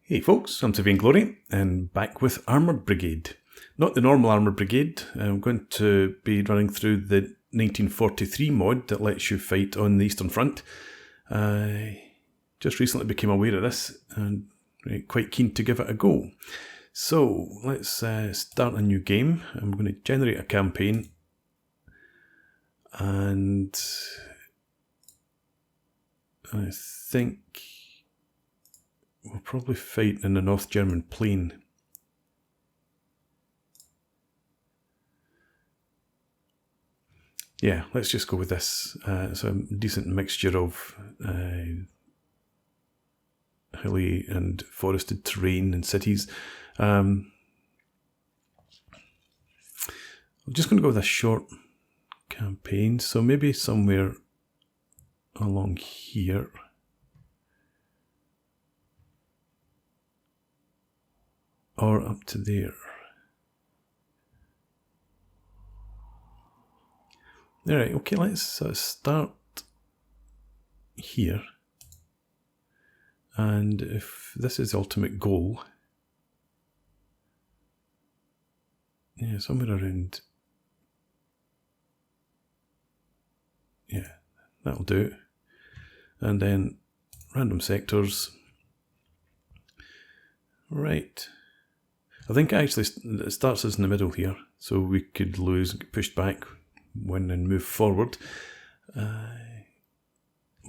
Hey folks, I'm Savine Glory and back with Armoured Brigade. Not the normal Armoured Brigade. I'm going to be running through the 1943 mod that lets you fight on the Eastern Front. I just recently became aware of this and quite keen to give it a go. So let's start a new game. I'm going to generate a campaign and I think we'll probably fight in the North German plain. Yeah, let's just go with this. It's a decent mixture of hilly and forested terrain and cities. I'm just going to go with a short campaign, so maybe somewhere along here. Or up to there. Alright, okay, let's start here. And if this is the ultimate goal, yeah, somewhere around, yeah, that'll do. And then random sectors. Right. I think actually it starts us in the middle here, so we could lose and get pushed back, win and move forward.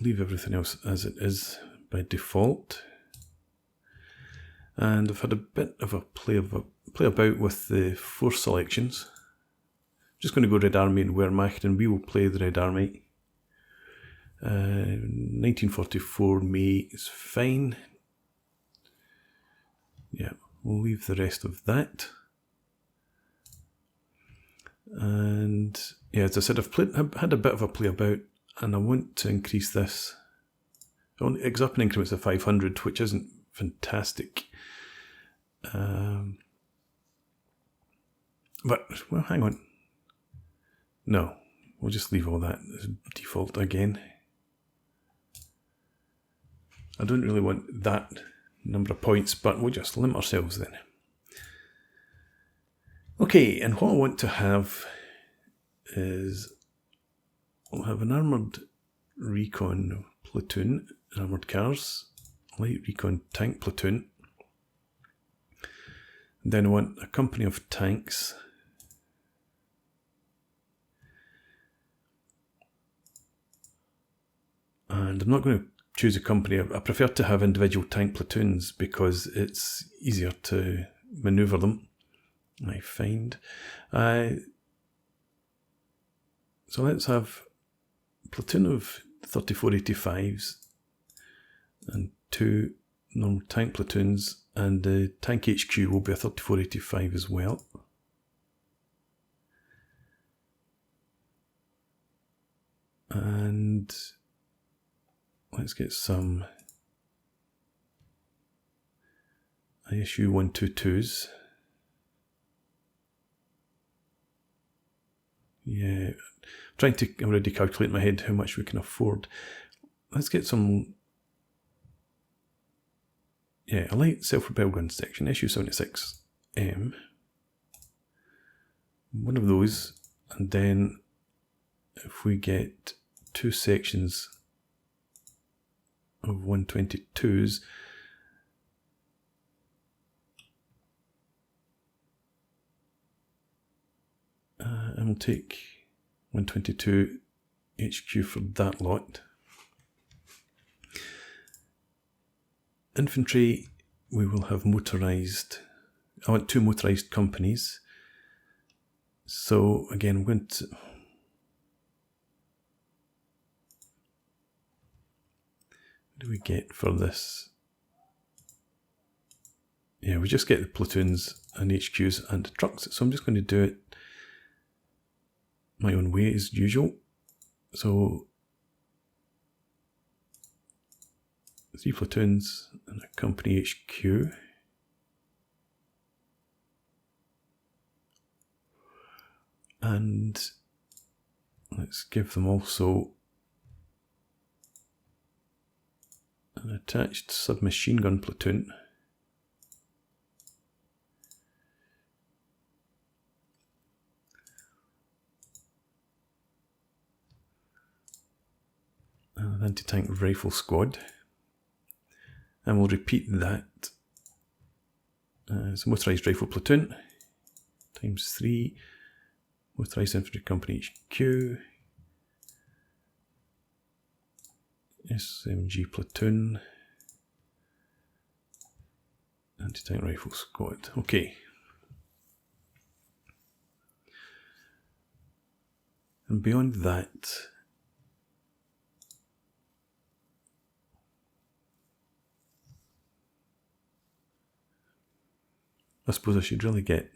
Leave everything else as it is by default. And I've had a bit of a play about with the force selections. I'm just going to go Red Army and Wehrmacht, and we will play the Red Army. 1944 May is fine. Yeah. We'll leave the rest of that. And yeah, as I said, I've had a bit of a play about, and I want to increase this. It's up in increments of 500, which isn't fantastic. But, well, hang on. No, we'll just leave all that as default again. I don't really want that number of points, but we'll just limit ourselves then. Okay, and what I want to have is we'll have an armoured recon platoon, armoured cars, light recon tank platoon. And then I want a company of tanks. And I'm not going to choose a company. I prefer to have individual tank platoons because it's easier to manoeuvre them, I find. So let's have a platoon of 3485s and 2 normal tank platoons, and the tank HQ will be a 3485 as well. And let's get some ISU 122s. Yeah, I'm trying to already calculate in my head how much we can afford. Let's get some, yeah, a light self-propelled gun section, SU 76M. One of those, and then if we get 2 sections of 122s, and we'll take 122 HQ for that lot. Infantry, we will have motorised. I want 2 motorised companies. So again, I'm going to, what do we get for this? Yeah, we just get the platoons and HQs and trucks. So I'm just going to do it my own way as usual. So 3 platoons and a company HQ. And let's give them also an attached submachine gun platoon. anti-tank rifle squad. And we'll repeat that. It's a motorised rifle platoon, times 3, motorised infantry company HQ, SMG platoon, anti-tank rifle squad. Okay. And beyond that, I suppose I should really get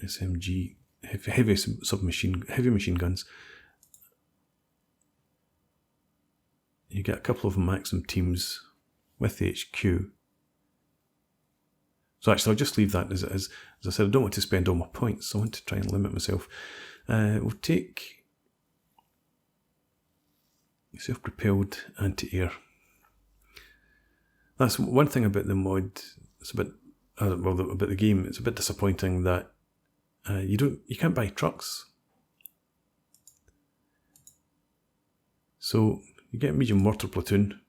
SMG, heavy machine guns. You get a couple of Maxim teams with the HQ. So actually I'll just leave that as it is. As I said, I don't want to spend all my points, so I want to try and limit myself. We'll take self-propelled anti-air. That's one thing about the mod. It's a bit, well, about the game. It's a bit disappointing that you can't buy trucks. So you get a medium mortar platoon.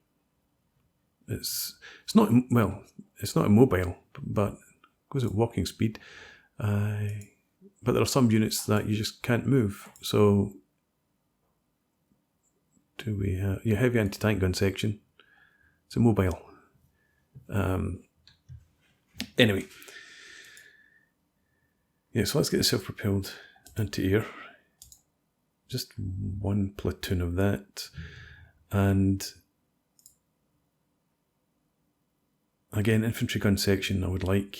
It's not, well, it's not immobile, but it goes at walking speed. But there are some units that you just can't move. So do we have your heavy anti-tank gun section? It's immobile. Anyway, yeah, so let's get the self-propelled anti-air. Just one platoon of that. And again, infantry gun section I would like,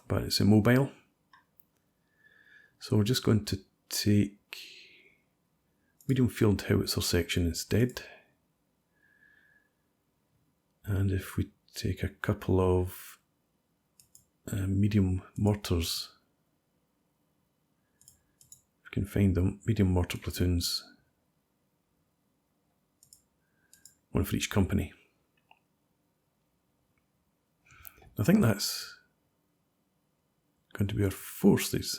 but it's immobile. So we're just going to take medium field howitzer section instead. And if we take a couple of medium mortars, if we can find them, medium mortar platoons, one for each company. I think that's going to be our forces.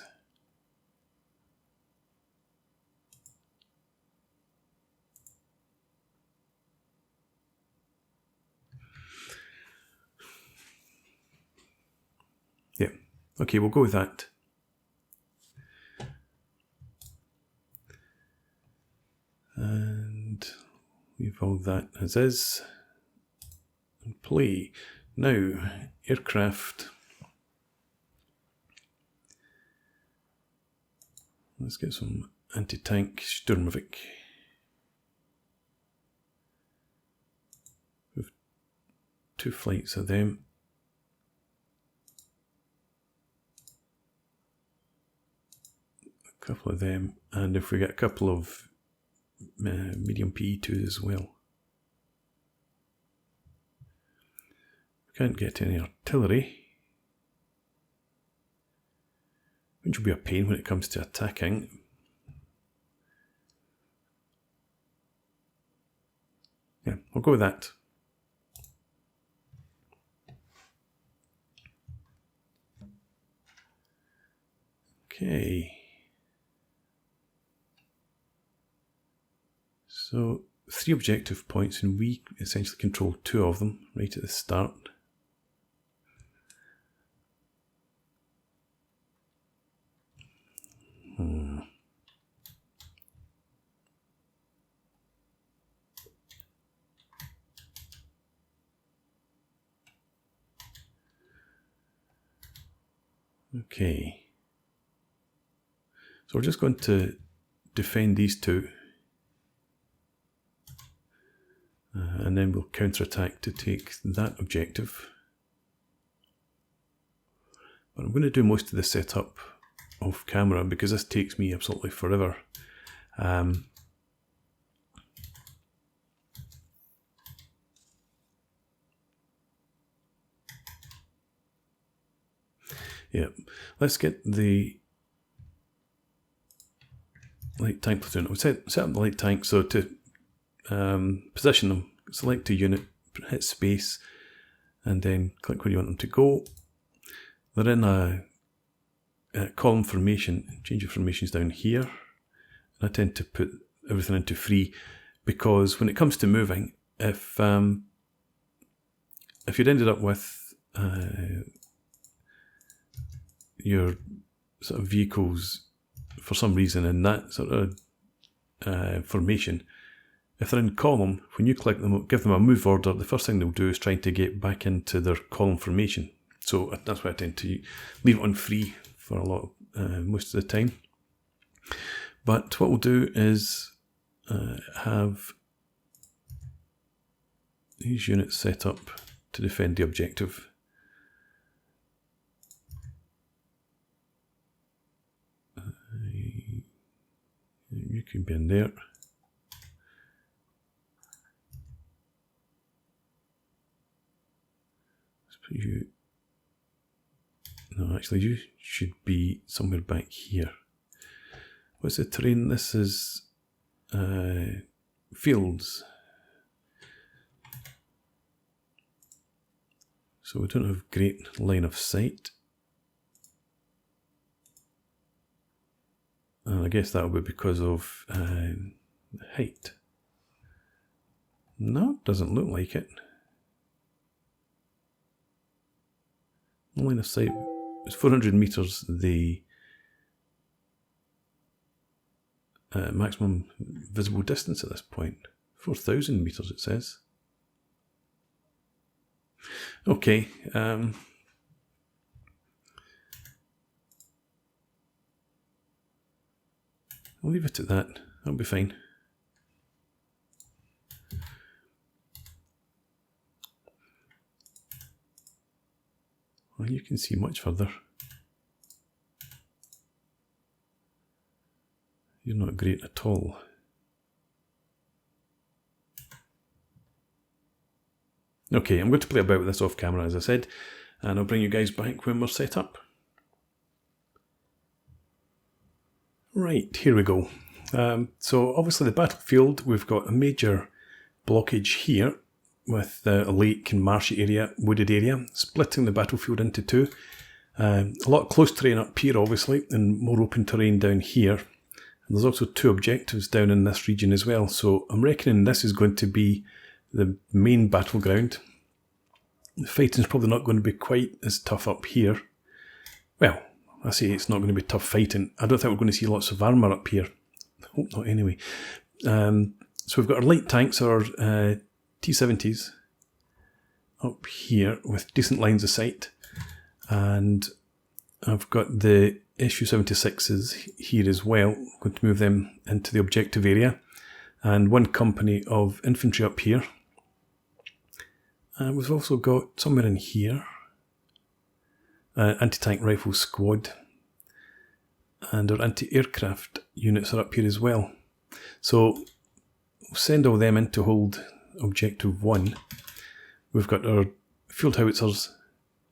Yeah, okay, we'll go with that. And leave all that as is. And play. Now, aircraft. Let's get some anti-tank Sturmovik. We've 2 flights of them. A couple of them, and if we get a couple of medium PE2s as well. Can't get any artillery, which will be a pain when it comes to attacking. Yeah, I'll go with that. Okay. So 3 objective points, and we essentially control 2 of them right at the start. Okay. So we're just going to defend these 2. And then we'll counterattack to take that objective. But I'm going to do most of the setup off camera because this takes me absolutely forever. Yeah, let's get the light tank platoon. I'll set up the light tank, so to position them, select a unit, hit space, and then click where you want them to go. They're in a column formation. Change of formations down here, I tend to put everything into free, because when it comes to moving, if you'd ended up with your sort of vehicles for some reason in that sort of formation, if they're in column, when you click them, give them a move order, the first thing they'll do is trying to get back into their column formation. So that's why I tend to leave it on free for a lot of, most of the time. But what we'll do is have these units set up to defend the objective. You can be in there. Let's put you. No, actually, you should be somewhere back here. What's the terrain? This is fields. So we don't have great line of sight. And I guess that will be because of height. No, doesn't look like it. Line of sight is 400 meters. The maximum visible distance at this point, 4,000 meters it says. Okay, I'll leave it at that. That'll be fine. Well, you can see much further. You're not great at all. Okay, I'm going to play about with this off camera, as I said, and I'll bring you guys back when we're set up. Right, here we go. So obviously the battlefield, we've got a major blockage here with a lake and marshy area, wooded area, splitting the battlefield into two. A lot of close terrain up here, obviously, and more open terrain down here. And there's also two objectives down in this region as well. So I'm reckoning this is going to be the main battleground. The fighting's probably not going to be quite as tough up here. Well, I say it's not going to be tough fighting. I don't think we're going to see lots of armour up here. I hope not anyway. So we've got our light tanks, our T-70s up here with decent lines of sight. And I've got the SU-76s here as well. I'm going to move them into the objective area. And one company of infantry up here. We've also got somewhere in here anti-tank rifle squad, and our anti-aircraft units are up here as well. So we'll send all them in to hold objective 1. We've got our field howitzers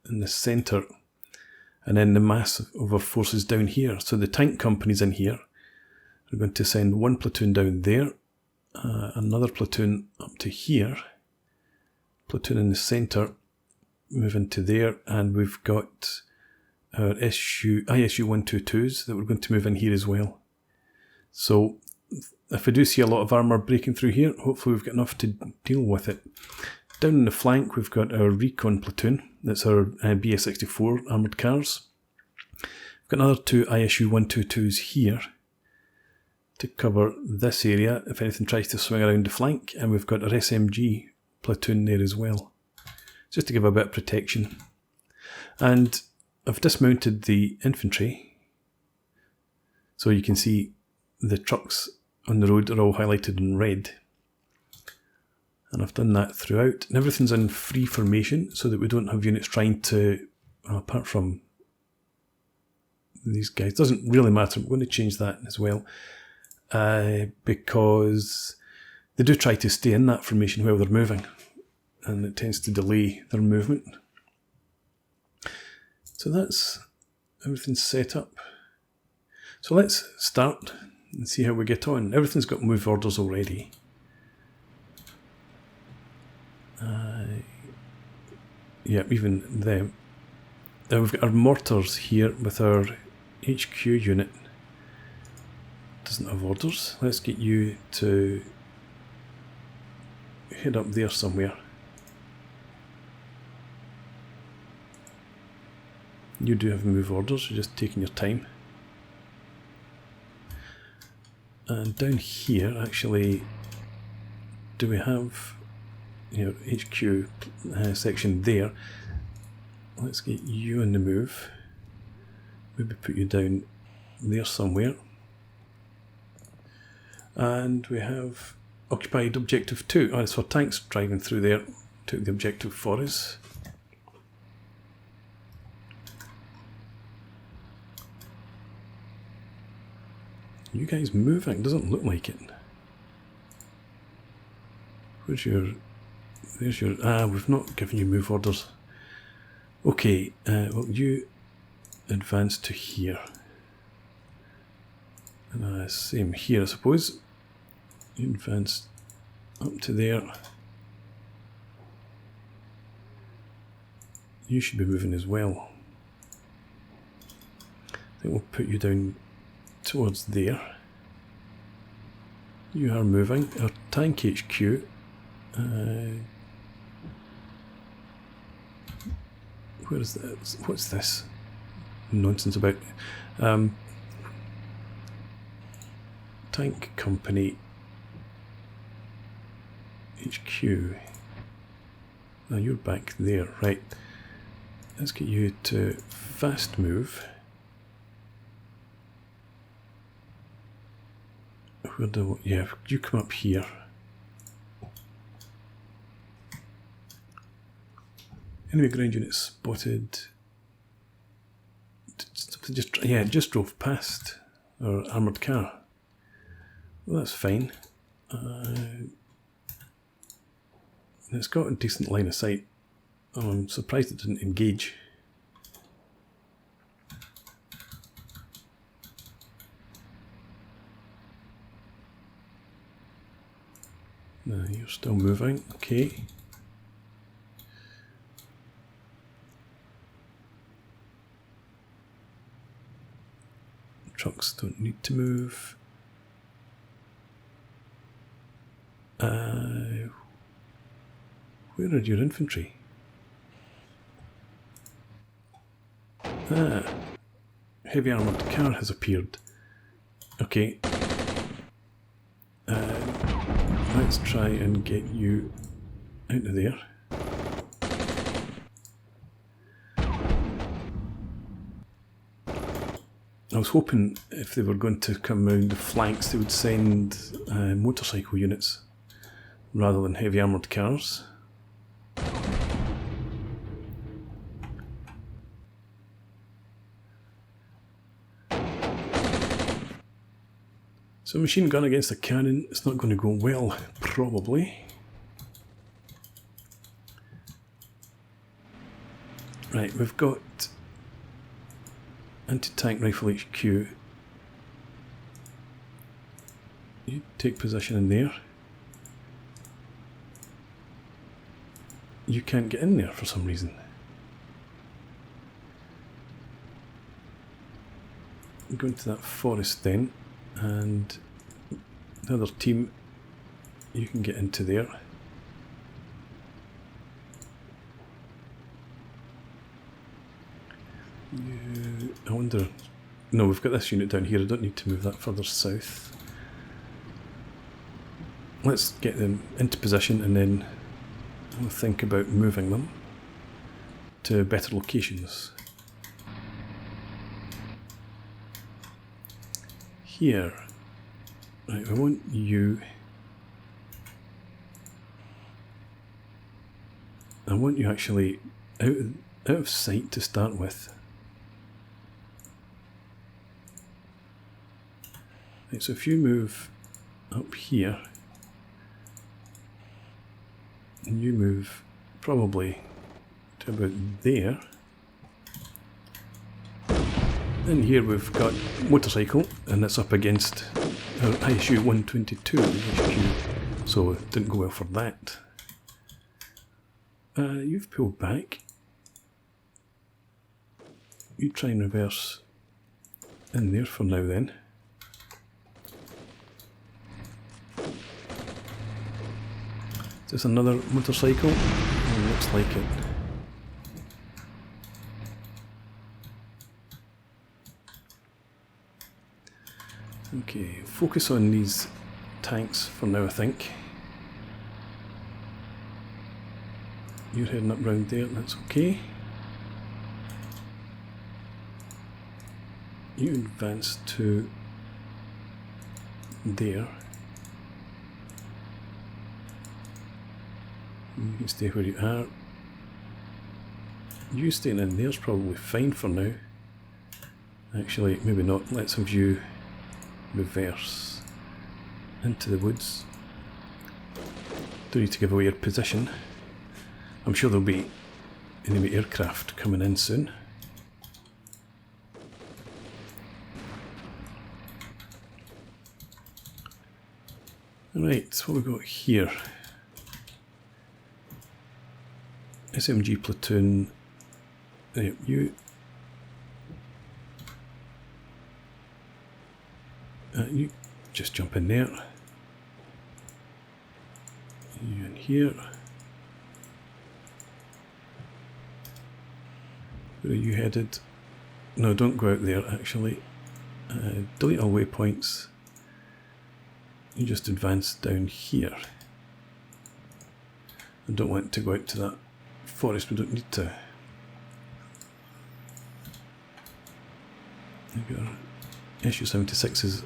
in the centre, and then the mass of our forces down here. So the tank companies in here are going to send one platoon down there, another platoon up to here, platoon in the centre, move into there, and we've got our ISU-122s that we're going to move in here as well. So if I do see a lot of armour breaking through here, hopefully we've got enough to deal with it. Down in the flank we've got our recon platoon, that's our BS-64 armoured cars. We've got another two ISU-122s here to cover this area if anything tries to swing around the flank, and we've got our SMG platoon there as well, just to give a bit of protection. And I've dismounted the infantry, so you can see the trucks on the road are all highlighted in red, and I've done that throughout, and everything's in free formation so that we don't have units trying to, well, apart from these guys, doesn't really matter. I'm going to change that as well, because they do try to stay in that formation while they're moving, and it tends to delay their movement. So that's everything set up. So let's start and see how we get on. Everything's got move orders already. Yeah, even them. We've got our mortars here with our HQ unit to doesn't have orders. Let's get you to head up there somewhere. You do have move orders, you're just taking your time. And down here, actually, do we have your HQ section there? Let's get you on the move. Maybe put you down there somewhere. And we have occupied objective 2. Oh, it's for tanks driving through there. Took the objective for us. You guys moving? Doesn't look like it. Where's your... There's your... Ah, we've not given you move orders. Okay, well, you advance to here. And same here, I suppose. You advance up to there. You should be moving as well. I think we'll put you down towards there. You are moving. Our tank HQ. Where is that? What's this nonsense about? Tank Company HQ. Now you're back there, right? Let's get you to fast move. Where do, yeah, you come up here. Enemy ground unit spotted. Just drove past our armoured car. Well, that's fine. It's got a decent line of sight. I'm surprised it didn't engage. No, you're still moving. Okay. Trucks don't need to move. Where are your infantry? Ah, heavy armoured car has appeared. Okay. Let's try and get you out of there. I was hoping if they were going to come around the flanks they would send motorcycle units rather than heavy armoured cars. So machine gun against a cannon, it's not going to go well, probably. Right, we've got anti-tank rifle HQ. You take position in there. You can't get in there for some reason. Go into that forest then, and the other team, you can get into there. I wonder... No, we've got this unit down here, I don't need to move that further south. Let's get them into position and then we'll think about moving them to better locations. Here, right, I want you... I want you actually out of sight to start with. Right, so if you move up here, and you move probably to about there, then here we've got motorcycle, and it's up against our ISU 122 HQ, so it didn't go well for that. You've pulled back. You try and reverse in there for now then. this another motorcycle? Oh, looks like it. Okay, focus on these tanks for now, I think. You're heading up round there, that's okay. You advance to there. You can stay where you are. You staying in there's probably fine for now. Actually, maybe not. Let's have you reverse into the woods. Don't need to give away your position. I'm sure there'll be enemy aircraft coming in soon. Right, so what we got here? SMG platoon. There, you just jump in there. You in here. Where are you headed? No, don't go out there actually. Delete all waypoints. You just advance down here. I don't want to go out to that forest, we don't need to. Maybe our SU-76 is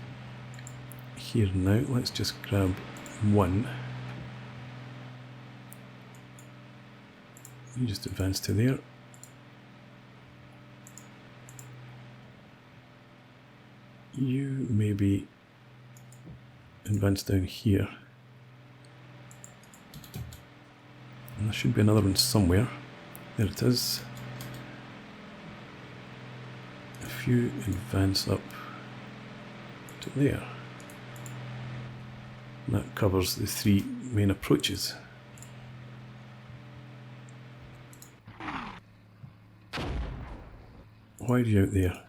here now. Let's just grab one. You just advance to there. You maybe advance down here. And there should be another one somewhere. There it is. If you advance up to there, that covers the three main approaches. Why are you out there?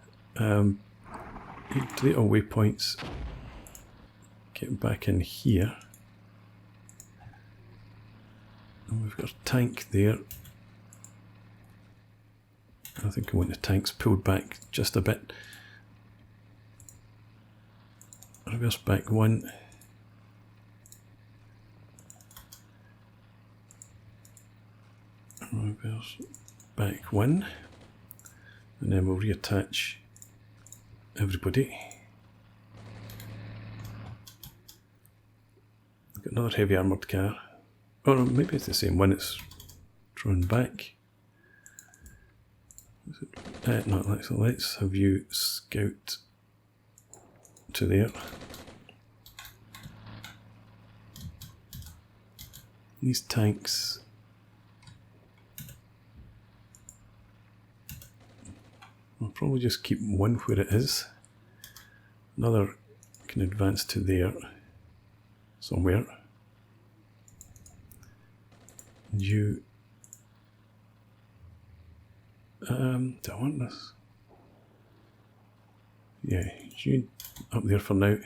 You delete all waypoints. Get back in here. And we've got a tank there. I think I want the tanks pulled back just a bit. Reverse back one. Reverse back one. And then we'll reattach everybody. We've got another heavy armoured car. Or maybe it's the same one, it's drawn back. No, let's have you scout to there. These tanks. I'll probably just keep one where it is. Another can advance to there somewhere. You do I want this? Yeah, you up there for now.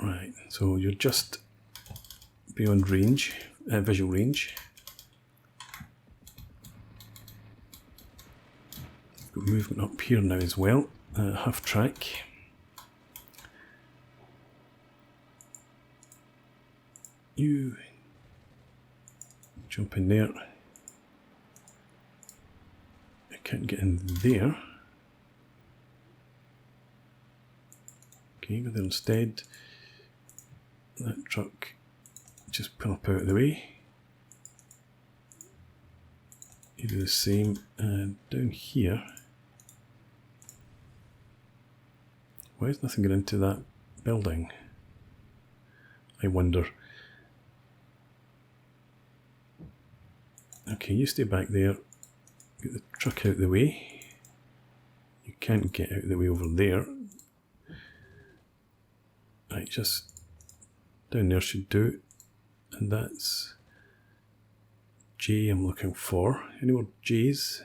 Right, so you're just beyond range, visual range. Got movement up here now as well, half track. You jump in there. I can't get in there. Okay, go there instead. That truck, just pull up out of the way. You do the same, and down here. Why is nothing going into that building? I wonder. Okay, you stay back there. Get the truck out of the way. You can't get out of the way over there. Right, just down there should do. And that's J I'm looking for. Any more J's?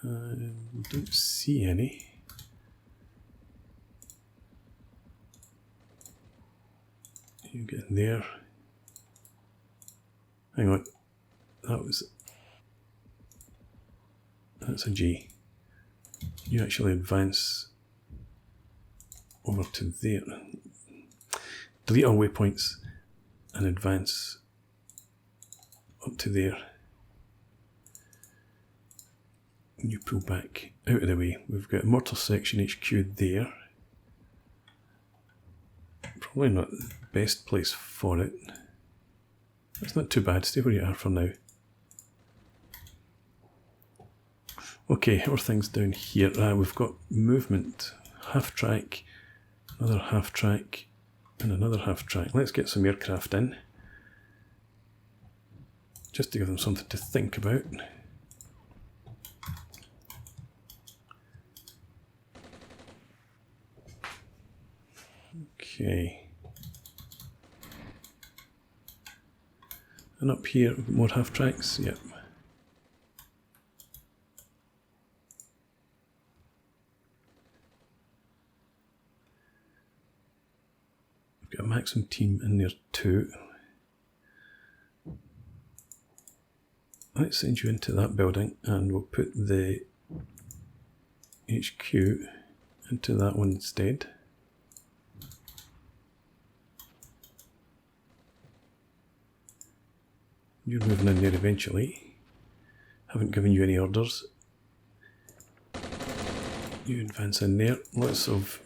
Don't see any. You get in there. Hang on. That's a G. You actually advance over to there. Delete all waypoints and advance up to there. And you pull back out of the way. We've got Mortar Section HQ there. Probably not the best place for it. It's not too bad. Stay where you are for now. Okay, how are things down here? We've got movement, half track, another half track, and another half track. Let's get some aircraft in, just to give them something to think about. Okay. And up here, more half tracks, yep. We've got a maximum team in there too. Let's send you into that building and we'll put the HQ into that one instead. You're moving in there eventually. Haven't given you any orders. You advance in there. Lots of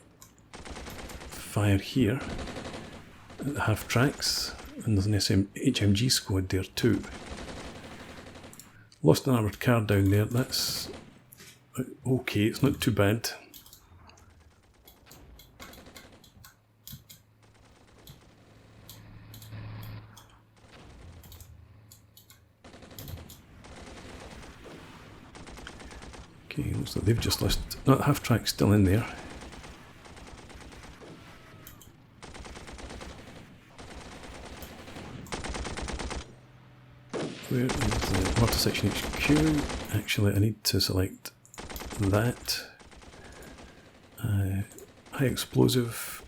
fire here at the half tracks. And there's an HMG squad there too. Lost an armoured car down there. That's okay, it's not too bad. Okay, looks like they've just lost. Not half track still in there. Where is the Mortar Section HQ? Actually, I need to select that. High explosive.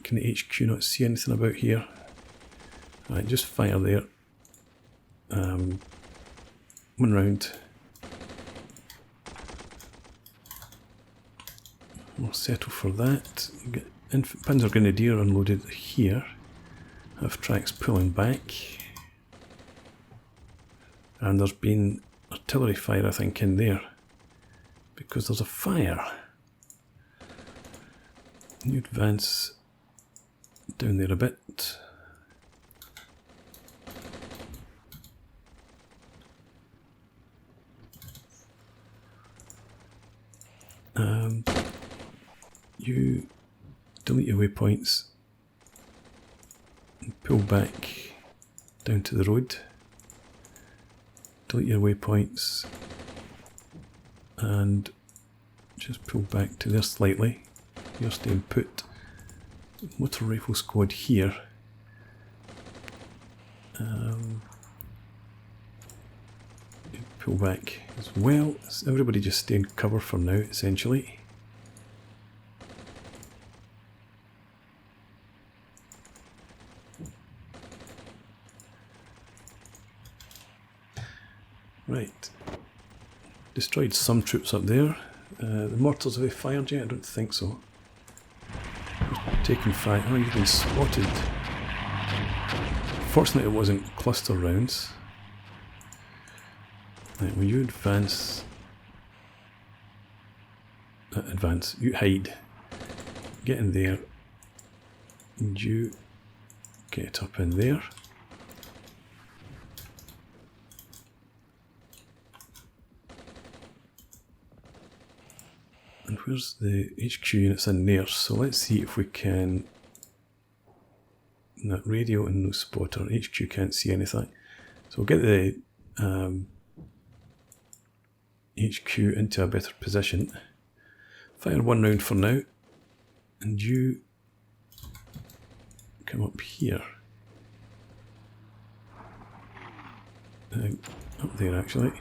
Can the HQ not see anything about here? Right, just fire there. One round. We'll settle for that. Get Panzer Grenadier unloaded here. Have tracks pulling back. And there's been artillery fire, I think, in there. Because there's a fire. You advance down there a bit. You delete your waypoints and pull back down to the road. Delete your waypoints and just pull back to there slightly. You're staying put. Motor rifle squad here. Pull back as well. So everybody just stay in cover for now, essentially. Right. Destroyed some troops up there. The mortars, have they fired yet? I don't think so. Taking fire. Oh, you've been spotted. Fortunately, it wasn't cluster rounds. Right, will you advance? Advance. You hide. Get in there. And you get up in there. And where's the HQ units in there? So let's see if we can... No, radio and no spotter. HQ can't see anything. So we'll get the HQ into a better position. Fire one round for now. And you come up here. Up there actually.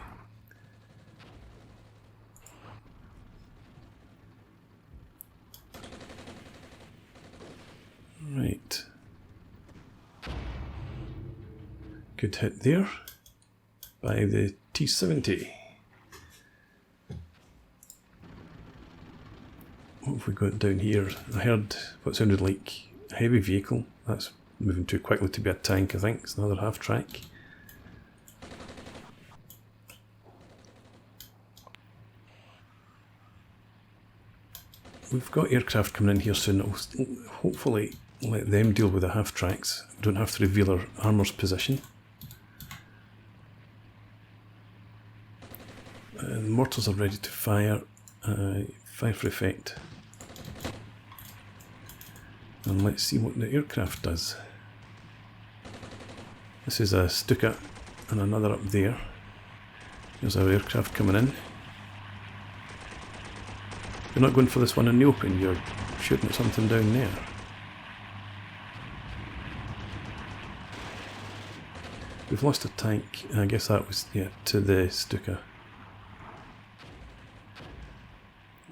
Good hit there by the T-70. What have we got down here? I heard what sounded like a heavy vehicle. That's moving too quickly to be a tank, I think. It's another half-track. We've got aircraft coming in here soon that will hopefully let them deal with the half-tracks. We don't have to reveal our armour's position. The mortars are ready to fire. Fire for effect. And let's see what the aircraft does. This is a Stuka and another up there. There's our aircraft coming in. You're not going for this one in the open, you're shooting at something down there. We've lost a tank, I guess that was, yeah, to the Stuka.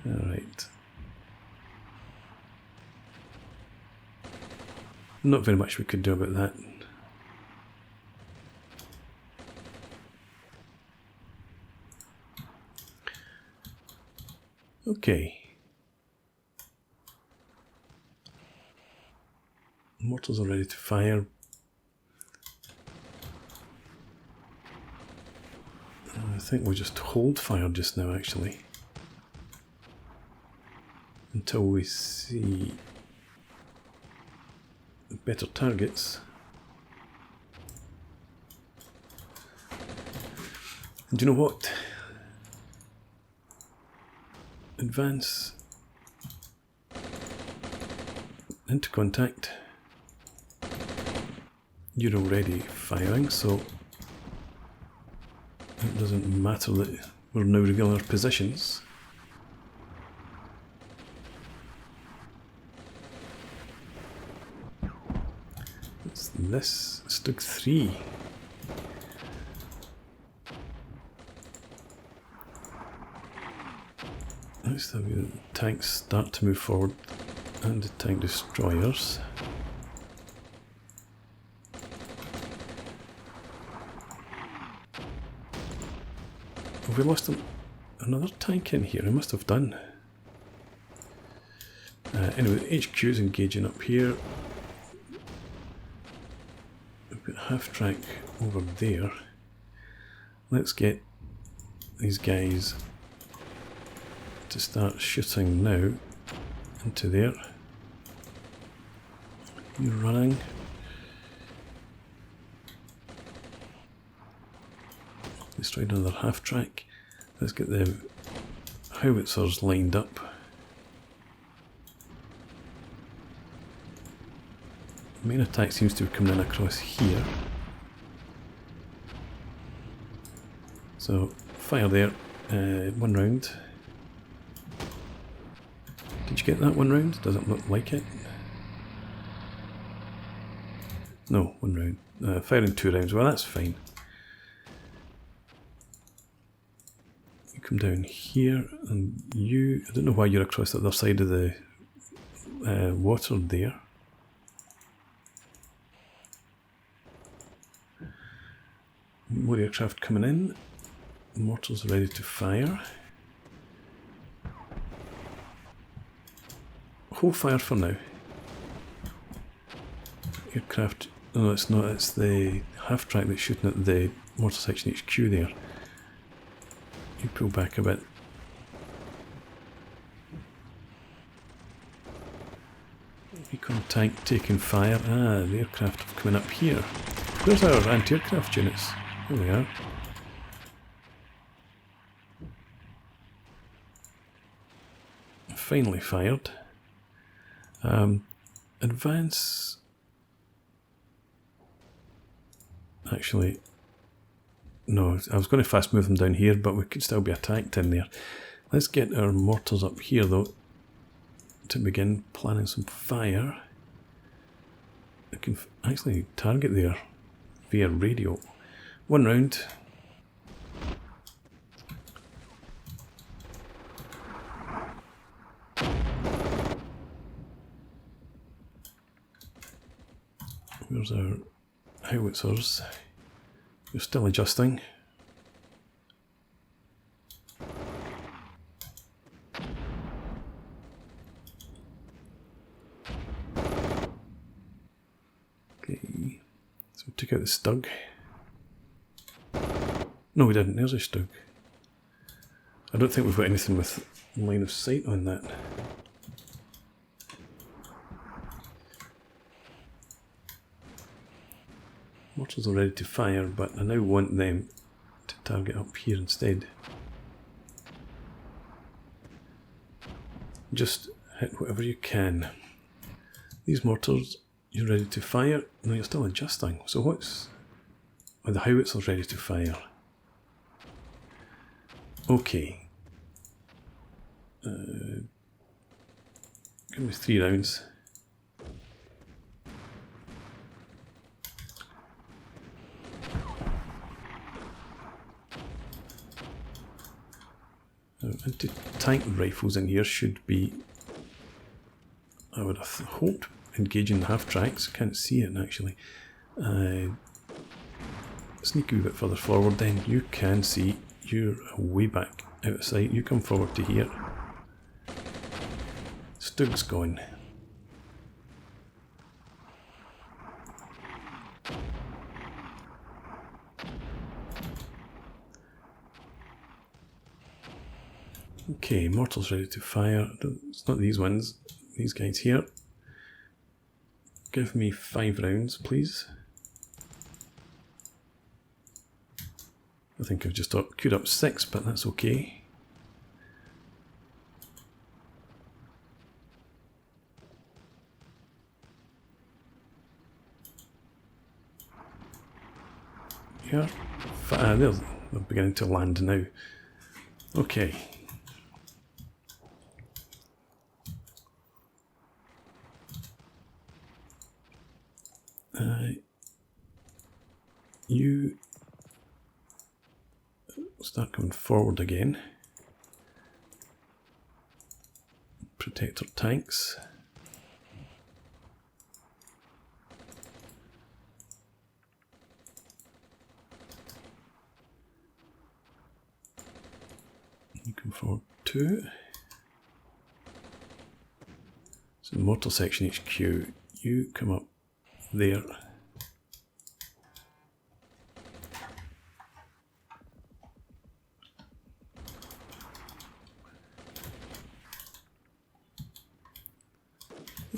Alright. Not very much we could do about that. Okay. Mortars are ready to fire. I think we'll just hold fire just now, actually. Until we see better targets. And do you know what? Advance into contact. You're already firing, so it doesn't matter that we're now revealing our positions. It's this STRIX 3. Let's have the tanks start to move forward and the tank destroyers. Have we lost another tank in here? I must have done. Anyway, HQ is engaging up here. We've got half-track over there. Let's get these guys to start shooting now into there. You're running. Destroyed another half-track. Let's get the howitzers lined up. The main attack seems to be coming in across here. So, fire there. One round. Did you get that one round? Doesn't look like it. No, one round. Firing 2 rounds. Well, that's fine. You come down here, and you... I don't know why you're across the other side of the water there. More aircraft coming in. Mortars ready to fire. Hold fire for now. Aircraft... No, it's not. It's the half-track that's shooting at the mortar section HQ there. You pull back a bit. Recon tank taking fire. Ah, the aircraft are coming up here. Where's our anti-aircraft units? There we are. Finally fired. Advance. Actually, no, I was going to fast move them down here, but we could still be attacked in there. Let's get our mortars up here though to begin planning some fire. I can actually target there via radio. One round. Where's our howitzers? You're still adjusting. Okay, so we took out the stug. No, we didn't. There's a stug. I don't think we've got anything with line of sight on that. Mortars are ready to fire, but I now want them to target up here instead. Just hit whatever you can. These mortars, you're ready to fire. No, you're still adjusting. So what's... Oh, the howitzer's ready to fire. Okay. Give me 3 rounds. Anti-tank rifles in here should be, I would have hoped, engaging the half-tracks. Can't see it actually. Sneak a wee bit further forward then. You can see you're way back out of sight. You come forward to here. Stug's gone. Okay, mortals ready to fire. It's not these ones, these guys here. Give me 5 rounds, please. I think I've just queued up 6, but that's okay. Yeah, they're beginning to land now. Okay. You start coming forward again. Protect our tanks. You come forward too. So mortar section HQ, you come up there.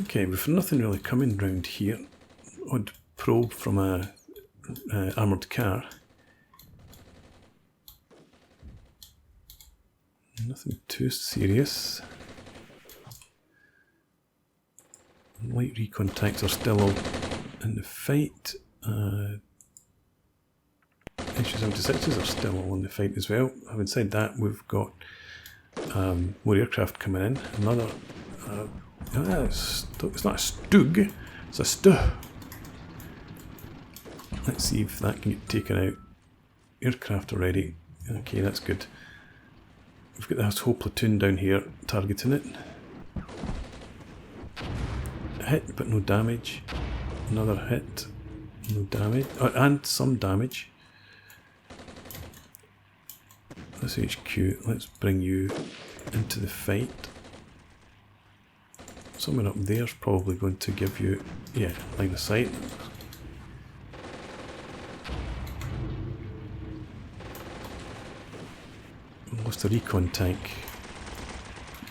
Okay, we've nothing really coming round here. Odd probe from a armoured car. Nothing too serious. Light recon tanks are still in the fight. SU-76s are still all in the fight as well. Having said that, we've got more aircraft coming in. Another... it's not a stug, it's a stu. Let's see if that can get taken out. Aircraft already. Okay, that's good. We've got this whole platoon down here targeting it. Hit but no damage. Another hit, no damage, and some damage. This HQ, let's bring you into the fight. Someone up there's probably going to give you, yeah, line of sight. Lost a recon tank.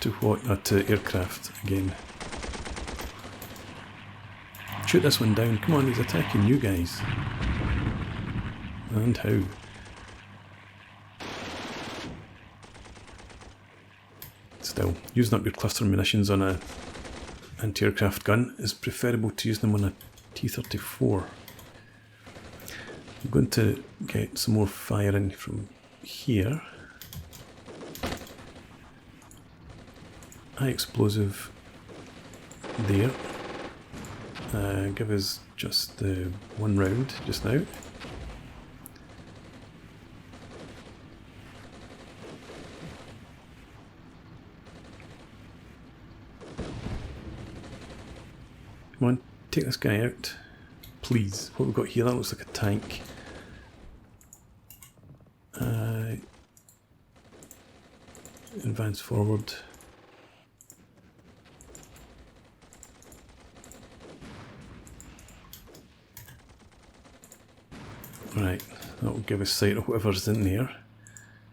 To what? To aircraft again. Shoot this one down. Come on, he's attacking you guys. And how? Still, using up your cluster munitions on a anti-aircraft gun is preferable to using them on a T-34. I'm going to get some more firing from here. High explosive there. Give us just 1 round just now. Come on, take this guy out, please. What we've got here, that looks like a tank. advance forward. Right, that will give us sight of whatever's in there.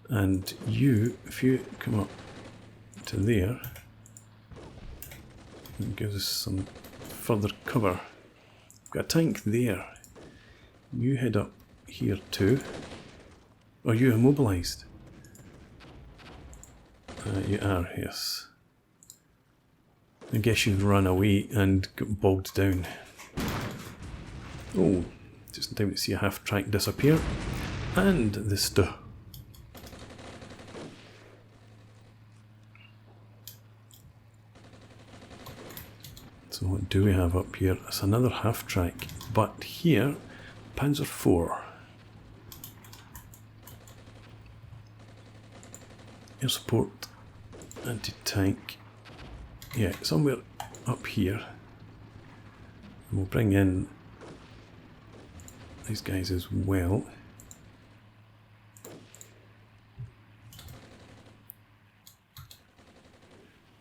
And you, if you come up to there, it gives us some further cover. We've got a tank there. You head up here too. Are you immobilised? You are, yes. I guess you've run away and got bogged down. Oh, just in time to see a half track disappear. And the stuff. So what do we have up here? It's another half track, but here, Panzer IV. Air support, anti-tank. Yeah, somewhere up here. And we'll bring in these guys as well.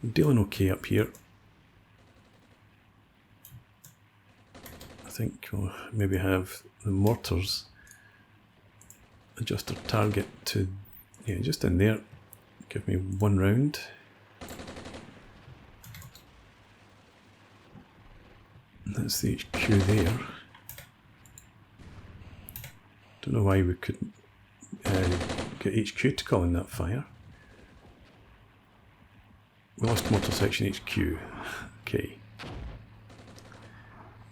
I'm dealing okay up here. I think we'll maybe have the mortars adjust our target to, yeah, just in there. Give me one round. That's the HQ there. Don't know why we couldn't get HQ to call in that fire. We lost mortar section HQ. Okay.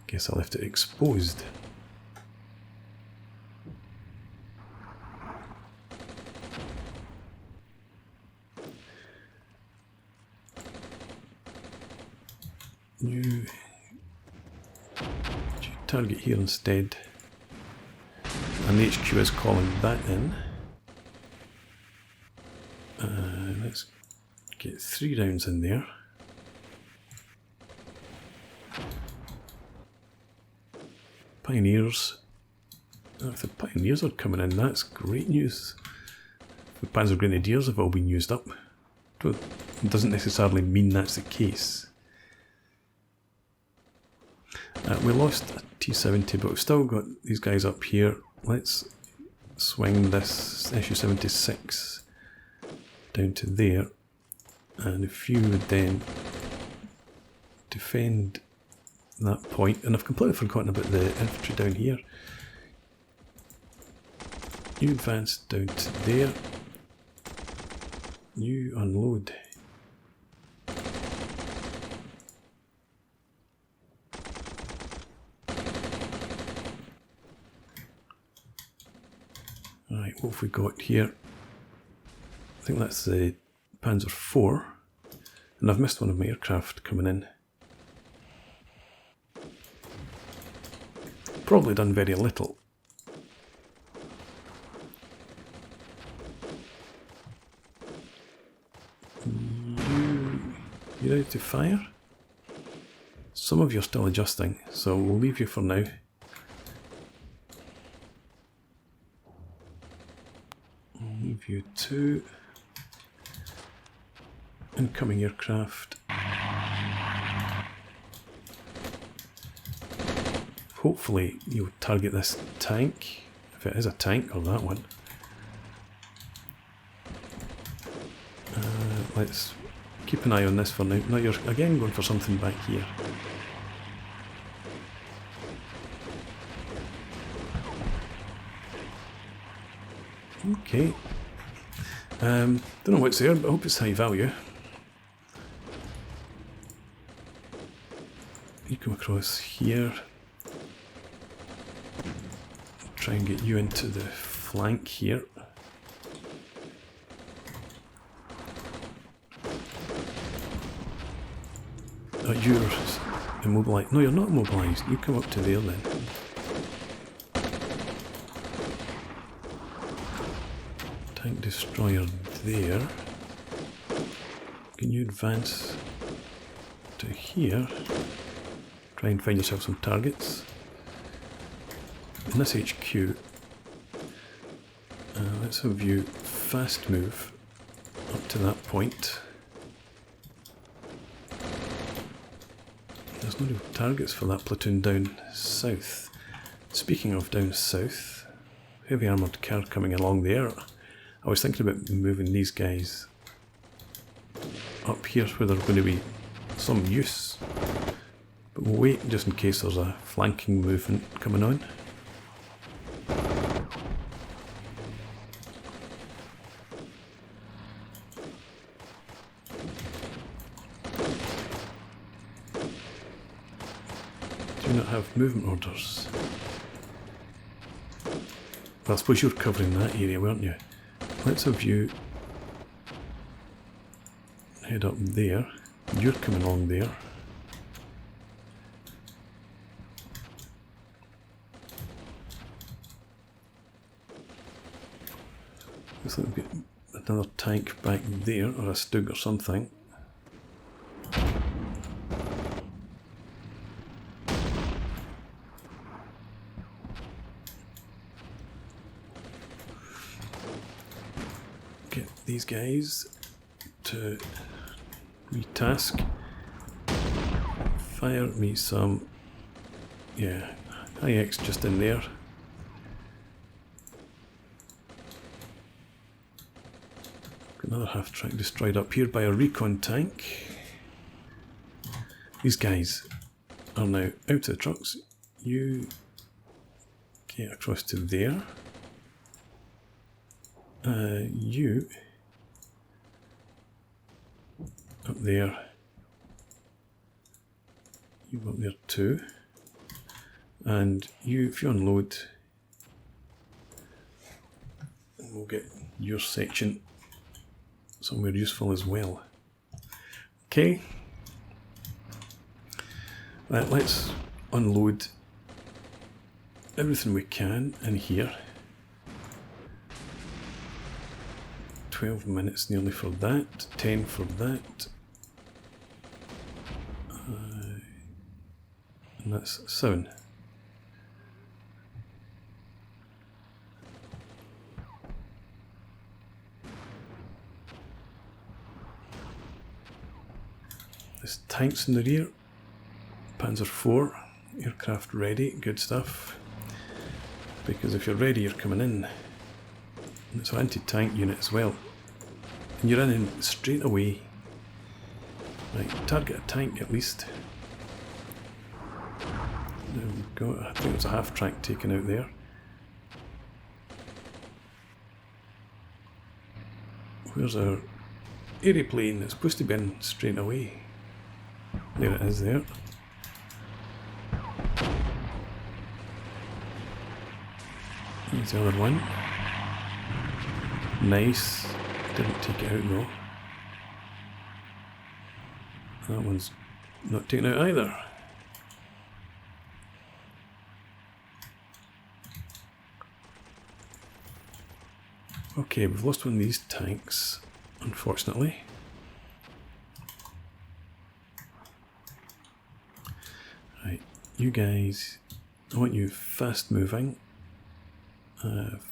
Guess I left it exposed. You target here instead. And the HQ is calling that in. Let's get 3 rounds in there. Pioneers. Oh, if the Pioneers are coming in, that's great news. The Panzer Grenadiers have all been used up. It doesn't necessarily mean that's the case. We lost a T-70, but we've still got these guys up here. Let's swing this SU-76 down to there. And if you would then defend that point, and I've completely forgotten about the infantry down here. You advance down to there. You unload. Right, what have we got here? I think that's the Panzer IV, and I've missed one of my aircraft coming in. Probably done very little. You ready to fire? Some of you are still adjusting, so we'll leave you for now. I'll leave you 2. Incoming aircraft. Hopefully you'll target this tank, if it is a tank, or that one. Let's keep an eye on this for now. Now you're again going for something back here. Okay. Don't know what's there, but I hope it's high value. You come across here. Try and get you into the flank here. Oh, you're immobilised. No, you're not immobilised. You come up to there then. Tank destroyer there. Can you advance to here? Try and find yourself some targets. In this HQ, let's have you fast move up get to that point. There's no targets for that platoon down south. Speaking of down south, heavy armoured car coming along there. I was thinking about moving these guys up here where there's going to be some use. But we'll wait just in case there's a flanking movement coming on. Do not have movement orders. Well, I suppose you're covering that area, weren't you? Let's have you head up there. You're coming along there. Looks like we've got another tank back there, or a STUG or something. Get these guys to retask. Fire me some, yeah, IX just in there. Another half-track destroyed up here by a recon tank. These guys are now out of the trucks. You get across to there. You up there. You up there too. And you, if you unload, we'll get your section somewhere useful as well. Okay. Let's unload everything we can in here. 12 minutes nearly for that, 10 for that. And that's 7. There's tanks in the rear, Panzer IV, aircraft ready, good stuff. Because if you're ready, you're coming in. And it's an anti-tank unit as well. And you're in straight away. Right, target a tank at least. There we go, I think there's a half-track taken out there. Where's our aeroplane? It's supposed to be in straight away. There it is there. Here's the other one. Nice. Didn't take it out though. That one's not taken out either. Okay, we've lost one of these tanks, unfortunately. Right, you guys, I want you fast moving.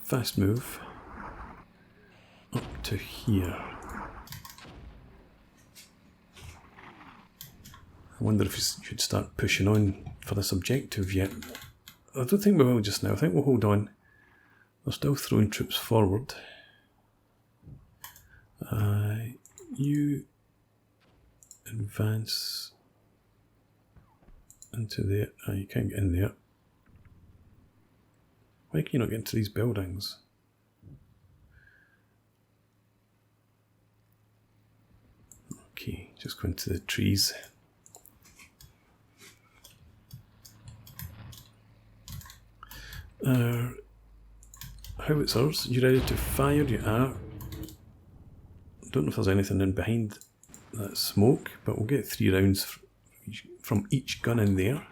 Fast move up to here. I wonder if you should start pushing on for this objective yet. I don't think we will just now. I think we'll hold on. They're still throwing troops forward. You advance into there. You can't get in there. Why can you not get into these buildings? Okay, just go into the trees. Howitzers, you ready to fire? You are. Don't know if there's anything in behind that smoke, but we'll get 3 rounds from each gun in there.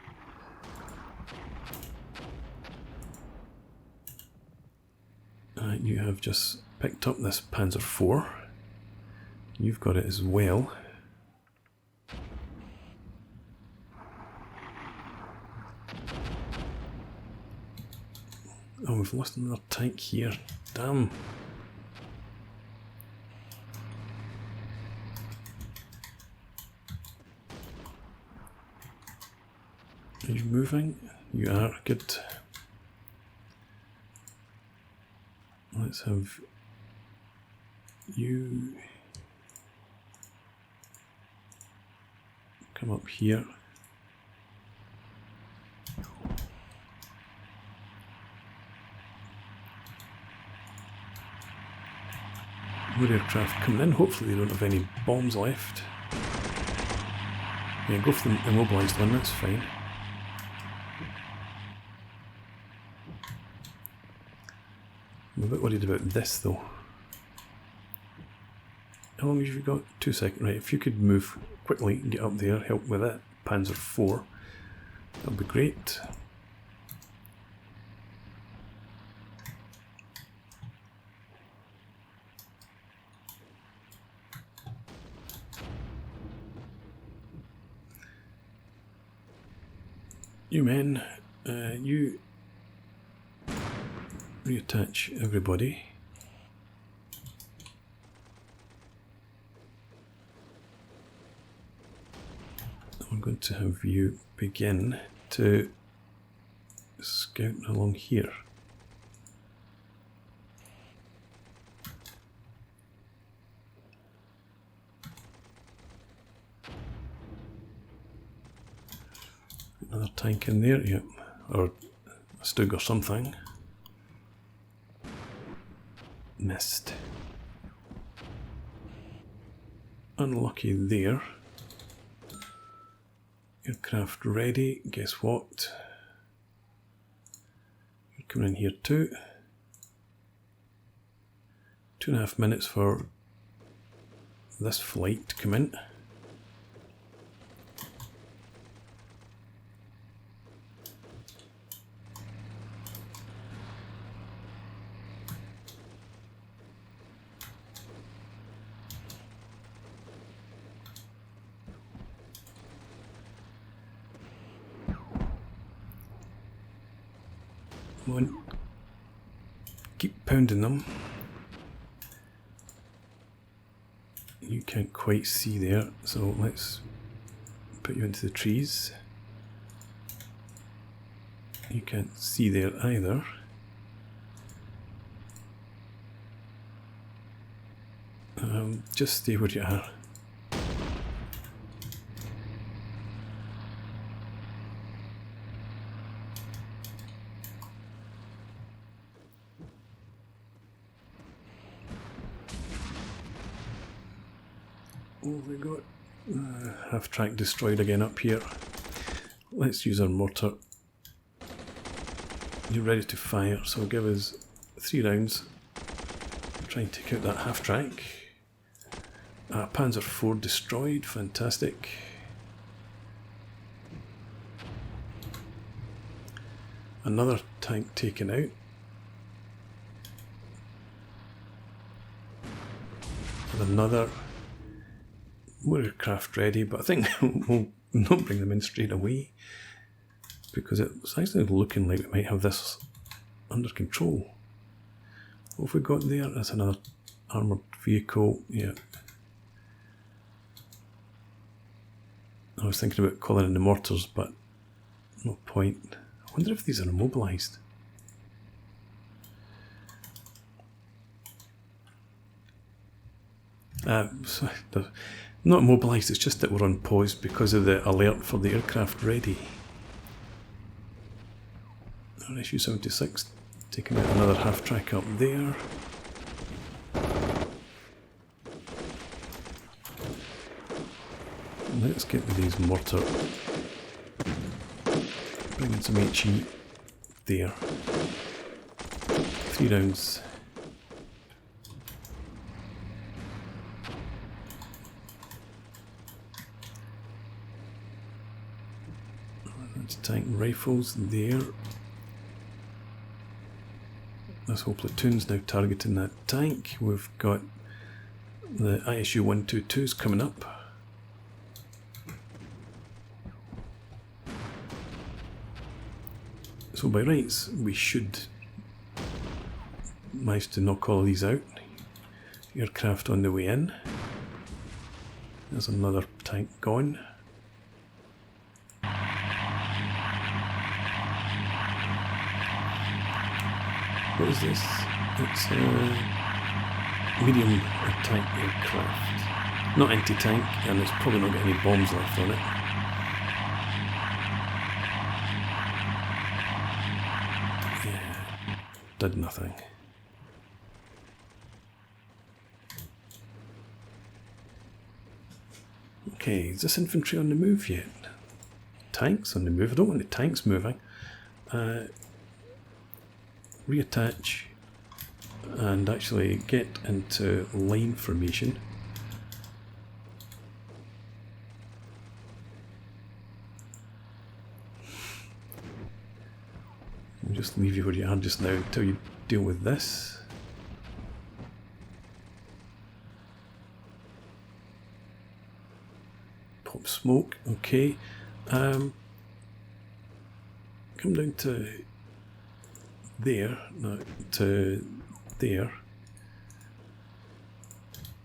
You have just picked up this Panzer IV. You've got it as well. Oh, we've lost another tank here. Damn. Are you moving? You are. Good. Let's have you come up here. More aircraft coming in. Hopefully they don't have any bombs left. Yeah, go for the immobilised one, that's fine. I'm a bit worried about this though. How long have you got? 2 seconds. Right, if you could move quickly and get up there, help with it. Panzer IV. That would be great. You men, you reattach everybody. I'm going to have you begin to scout along here. Another tank in there, yep, or a Stug or something. Missed. Unlucky there. Aircraft ready, guess what? You're coming in here too. 2.5 minutes for this flight to come in. Come on. Keep pounding them. You can't quite see there, so let's put you into the trees. You can't see there either. Just stay where you are. What have we got? Half track destroyed again up here. Let's use our mortar. You're ready to fire, so give us 3 rounds. Try and take out that half track. Panzer IV destroyed, fantastic. Another tank taken out. And another. More aircraft ready, but I think we'll not bring them in straight away because it's actually looking like we might have this under control. What have we got there? That's another armoured vehicle, yeah. I was thinking about calling in the mortars, but no point. I wonder if these are immobilised. Not immobilised, it's just that we're on pause because of the alert for the aircraft ready. ASU-76 taking out another half track up there. Let's get with these mortar. Bring in some HE there. 3 rounds. Tank rifles there. This whole platoon's now targeting that tank. We've got the ISU-122s coming up. So by rights, we should manage to knock all of these out. Aircraft on the way in. There's another tank gone. What is this? It's a medium attack aircraft. Not anti-tank, and it's probably not got any bombs left on it. Yeah, did nothing. Okay, is this infantry on the move yet? Tanks on the move? I don't want the tanks moving. Reattach and actually get into line formation. I'll just leave you where you are just now until you deal with this. Pop smoke, okay. Come down to there, no, to there,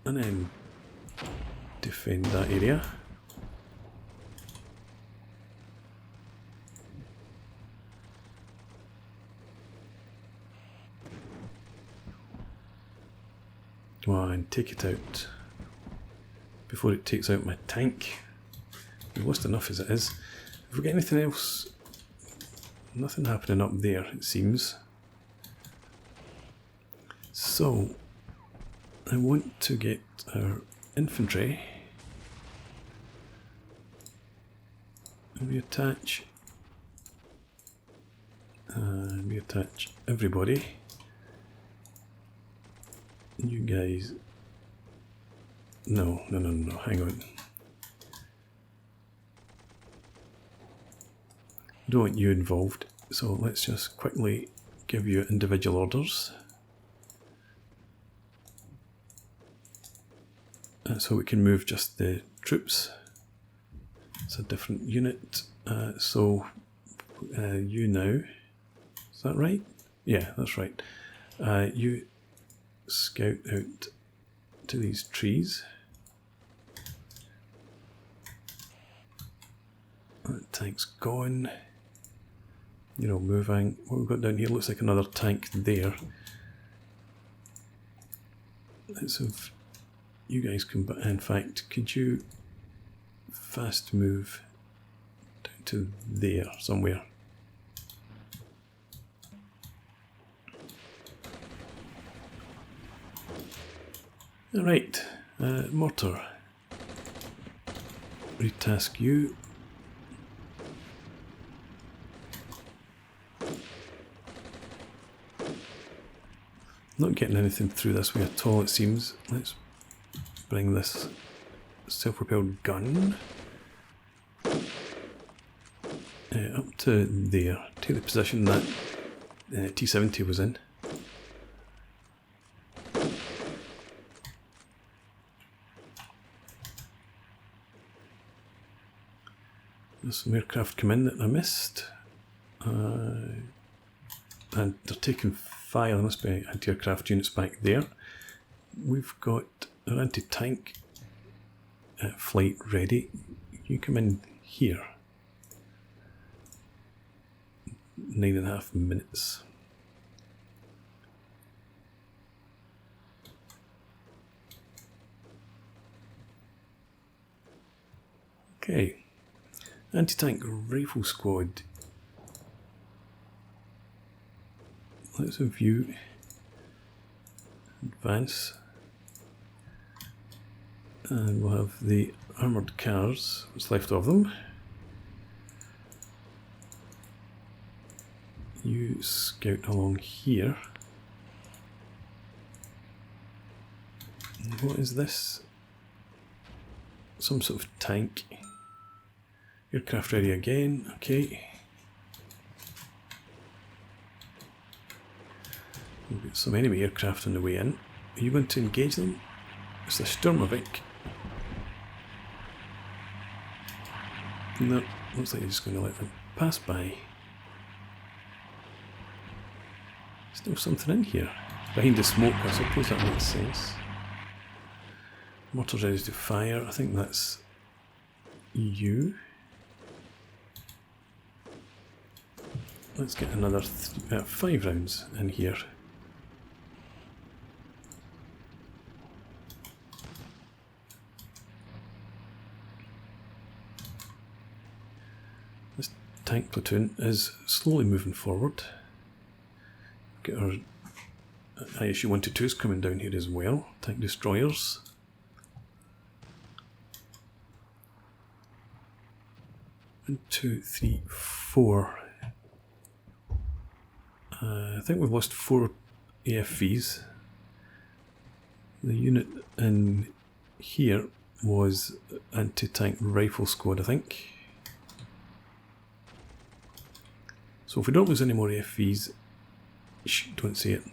and then defend that area. Come on, take it out before it takes out my tank. We've lost enough as it is. If we get anything else, nothing happening up there, it seems. So, I want to get our infantry and reattach everybody. You guys, no, hang on. Don't want you involved, so let's just quickly give you individual orders. So we can move just the troops. It's a different unit. You now, is that right? Yeah, that's right. You scout out to these trees. That tank's gone. You're all moving. What we've got down here looks like another tank there. Let's have you guys come back. In fact, could you fast move down to there somewhere? Alright, mortar. Retask you. Not getting anything through this way at all, it seems. Let's bring this self-propelled gun up to there. Take the position that T-70 was in. There's some aircraft come in that I missed. And they're taking fire. There must be anti-aircraft units back there. We've got our anti-tank flight ready. You come in here. 9.5 minutes. Okay. Anti-tank rifle squad. Let's have you advance. And we'll have the armoured cars, what's left of them. You scout along here. What is this? Some sort of tank. Aircraft ready again, okay. We've got some enemy aircraft on the way in. Are you going to engage them? It's the Sturmovik. No, looks like you're just going to let them pass by. Still something in here. Behind the smoke, I suppose that makes sense. Mortar ready to fire, I think that's you. Let's get another 5 rounds in here. tank platoon is slowly moving forward. Get our ISU-122s coming down here as well, tank destroyers. One, two, three, four. I think we've lost 4 AFVs. The unit in here was anti-tank rifle squad, I think. So if we don't lose any more AFVs, don't say it.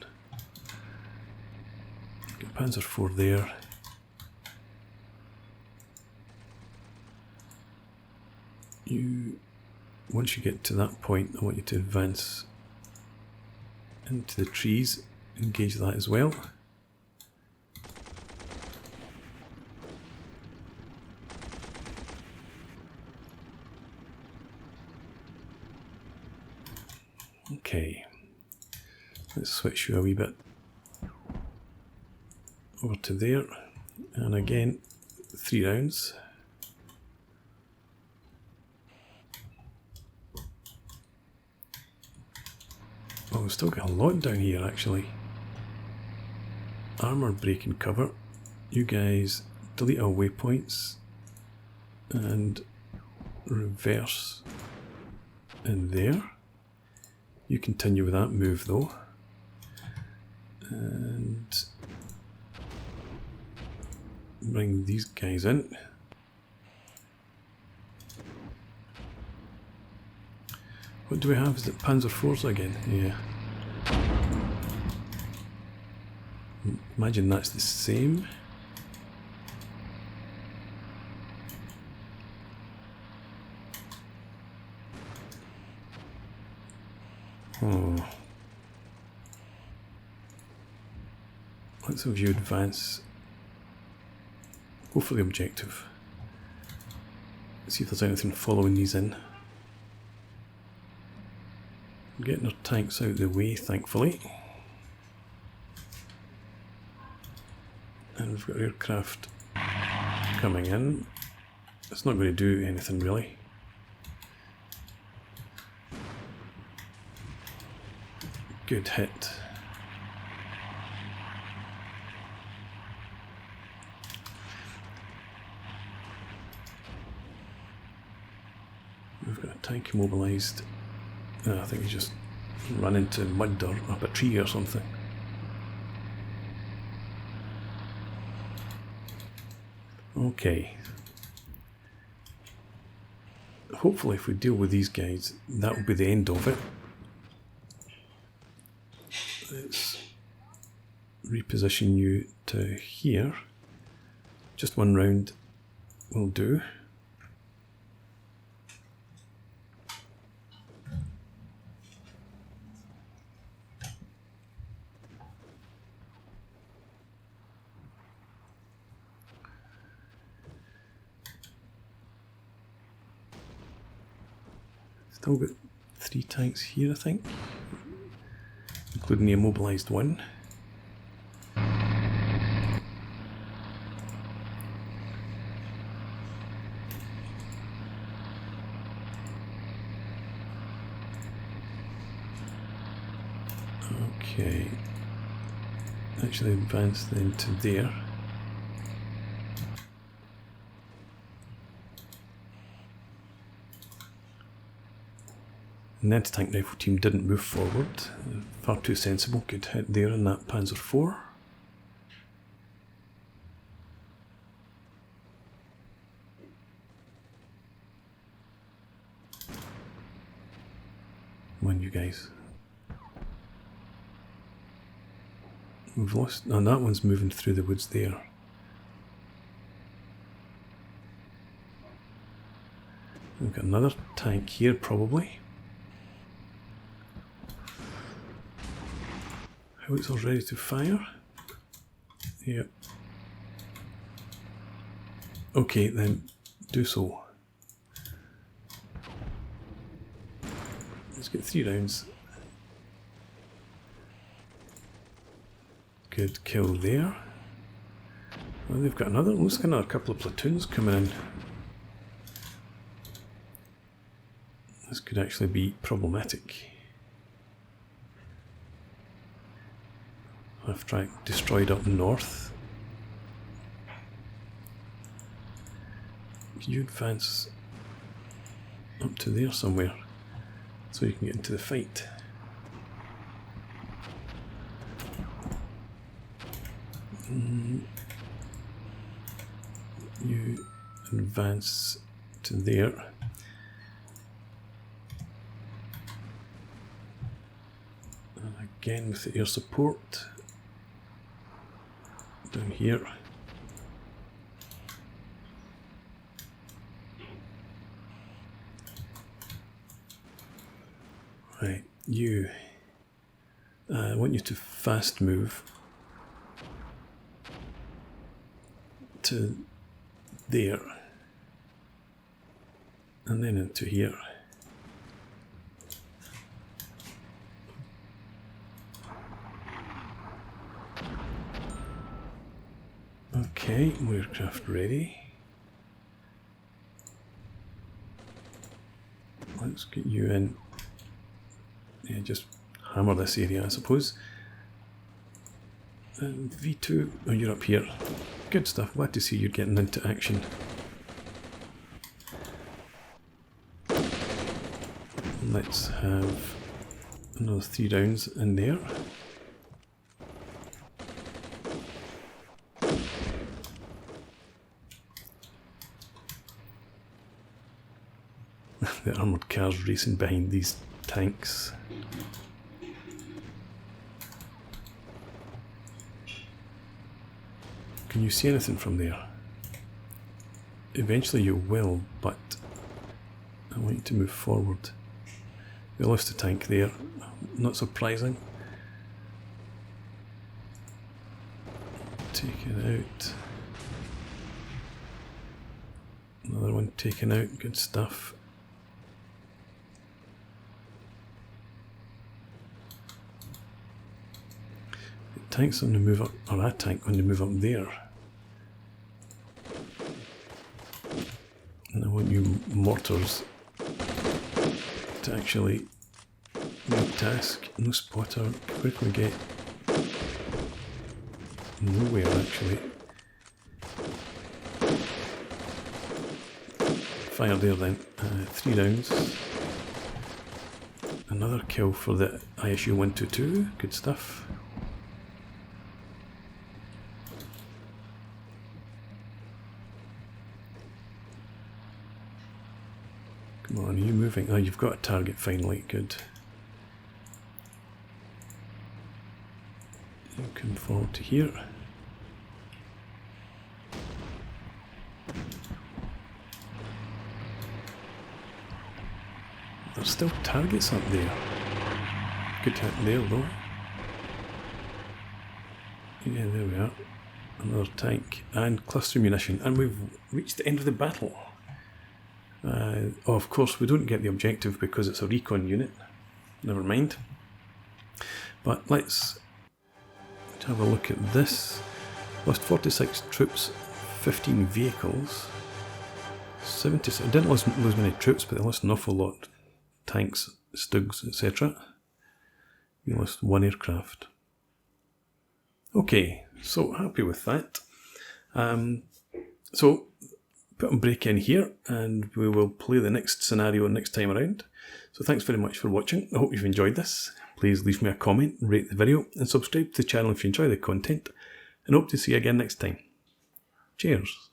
Get Panzer IV there. Once you get to that point, I want you to advance into the trees, engage that as well. Okay, let's switch you a wee bit over to there, and again 3 rounds. Oh, we've still got a lot down here actually. Armour breaking cover. You guys delete our waypoints and reverse in there. You continue with that move though. And bring these guys in. What do we have? Is it Panzer IVs again? Yeah. Imagine that's the same. Oh. Let's have you advance. Go for the objective. See if there's anything following these in. Getting our tanks out of the way, thankfully. And we've got aircraft coming in. It's not going to do anything really. Good hit. We've got a tank immobilised. I think he just ran into mud or up a tree or something. Okay. Hopefully if we deal with these guys, that will be the end of it. Let's reposition you to here. Just 1 round will do. Still got 3 tanks here, I think, including the immobilised one. Okay, actually advance then to there. And the anti-tank rifle team didn't move forward. Far too sensible. Good hit there in that Panzer IV. Come on, you guys. We've lost. Oh, that one's moving through the woods there. We've got another tank here, probably. Howitzers ready to fire. Yep. Okay, then do so. Let's get 3 rounds. Good kill there. Well, they've got another. Looks like another couple of platoons coming in. This could actually be problematic. Left track destroyed up north. Can you advance up to there somewhere so you can get into the fight? You advance to there. And again with the air support down here. Right, you. I want you to fast move to there and then into here. Okay, aircraft ready. Let's get you in. Yeah, just hammer this area, I suppose. And V2, oh, you're up here. Good stuff, glad to see you're getting into action. Let's have another 3 rounds in there. The armoured cars racing behind these tanks. Can you see anything from there? Eventually you will, but I want you to move forward. We lost a tank there, not surprising. Taken out. Another one taken out, good stuff. The tank's on the move up, or a tank on the move up there. And I want you mortars to actually no task, no spotter. Where can we get? Nowhere actually. Fire there then. 3 rounds. Another kill for the ISU 122. Good stuff. Come on, are you moving? Oh, you've got a target finally. Good. You come forward to here. There's still targets up there. Good hit there though. Yeah, there we are. Another tank and cluster munition, and we've reached the end of the battle. Oh, of course, we don't get the objective because it's a recon unit. Never mind. But let's have a look at this. Lost 46 troops, 15 vehicles, 76. I didn't lose many troops, but they lost an awful lot. Tanks, Stugs, etc. We lost 1 aircraft. Okay, so happy with that. So put a break in here and we will play the next scenario next time around. So thanks very much for watching. I hope you've enjoyed this. Please leave me a comment, rate the video and subscribe to the channel if you enjoy the content, and hope to see you again next time. Cheers.